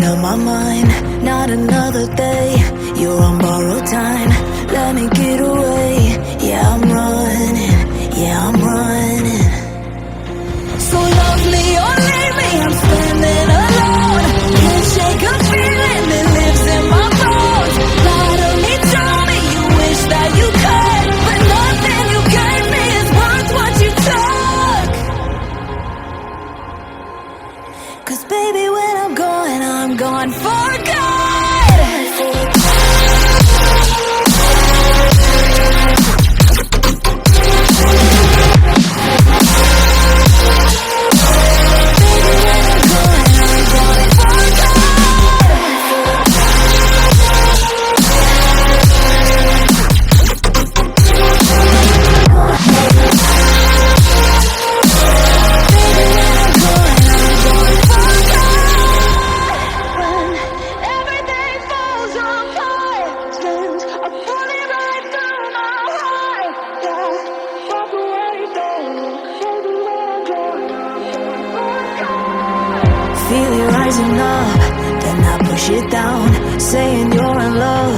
made up my mind. Not another day, you're on borrowed time. Let me get away. Yeah, I'm running. Yeah, I'm running. So love me or leave me, I'm standing alone. Can't shake a feeling that lives in my bones. Lie to me, tell me you wish that you could, but nothing you gave me is worth what you took. 'Cause baby, when I'm gone for good. Feel it rising up, then I push it down, saying you're in love,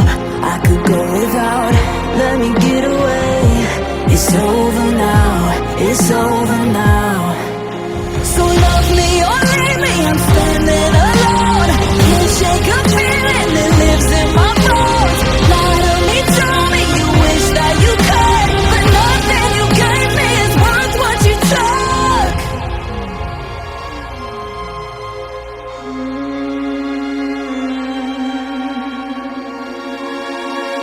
I could go without. Let me get away. It's over now, it's over now. So love me or leave me, I'm standing alone. Can't shake a feeling that lives in my bones. Lie to me, tell me you wish that you could, but nothing you gave me is worth what you took.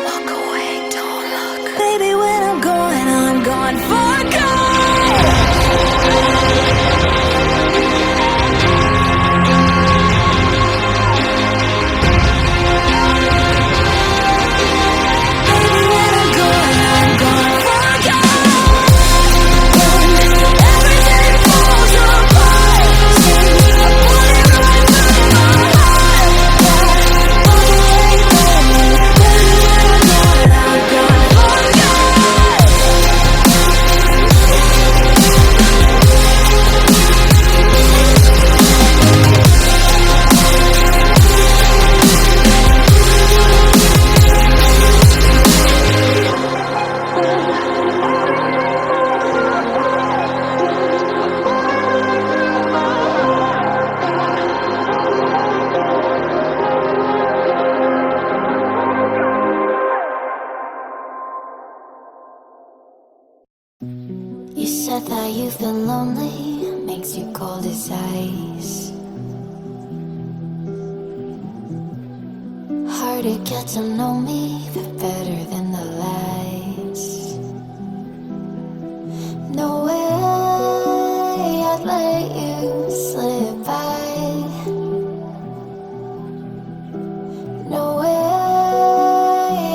Walk away, don't look. Baby, when I'm gone for good. You said that you've been lonely, makes you cold as ice. Hard to get to know me, but better than the lights. No way I'd let you slip by. No way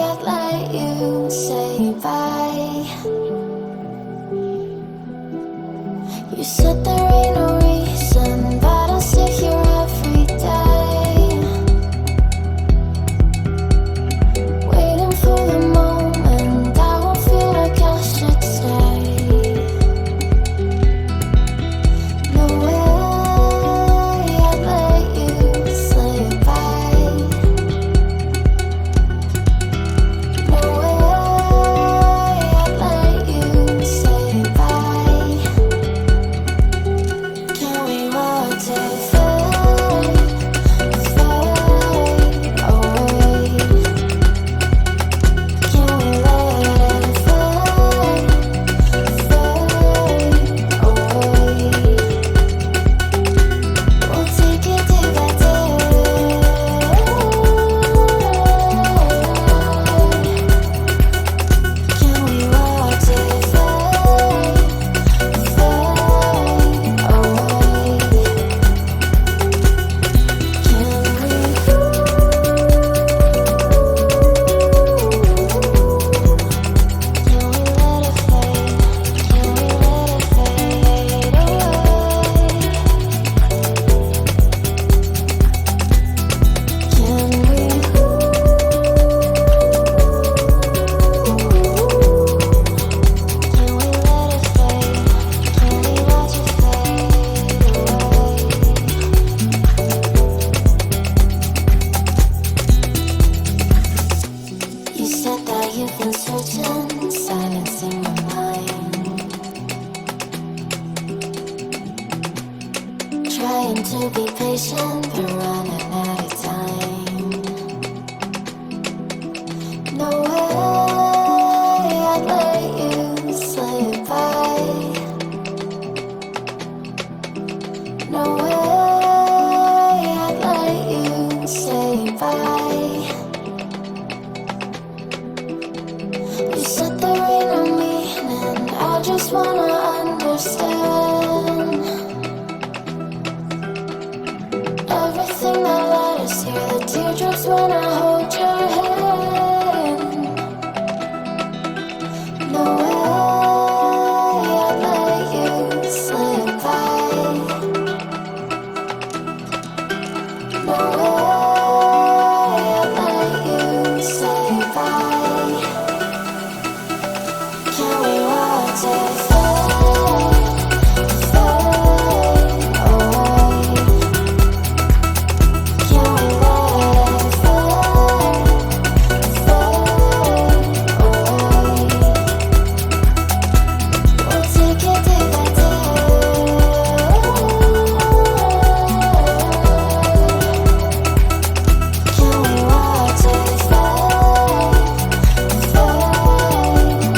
I'd let you say bye. You said there ain't no reason, but I'll sit here every day, waiting for the moment I won't feel like I should stay. No way I'd let you slip by. No way I'd let you say bye. uncertain, silencing my mind. Trying to be patient, but running out of time. No way I'd let you slip by. No way I'd let you say bye. You said there ain't no meaning, I just wanna understand everything that led us here, the teardrops when I hold your hand. No way I'd let you slip by. No way I'd let you say bye. Can we watch it fade, fade away? Can we let it fade, fade away? We'll take it day by day. Can we watch it fade, fade away?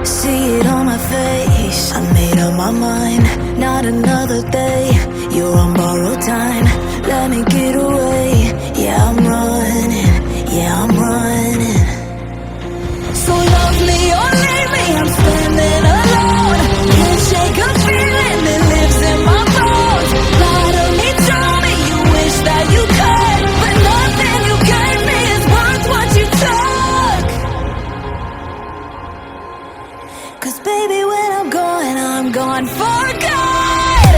See it on my face, I made up my mind. Not another day, you're on borrowed time. Let me get away, yeah I'm running, yeah I'm running. So love me or leave me, I'm standing alone. Can't shake a feeling that lives in my bones. Lie to me, tell me you wish that you could, but nothing you gave me is worth what you took. 'Cause baby when I'm gone for good.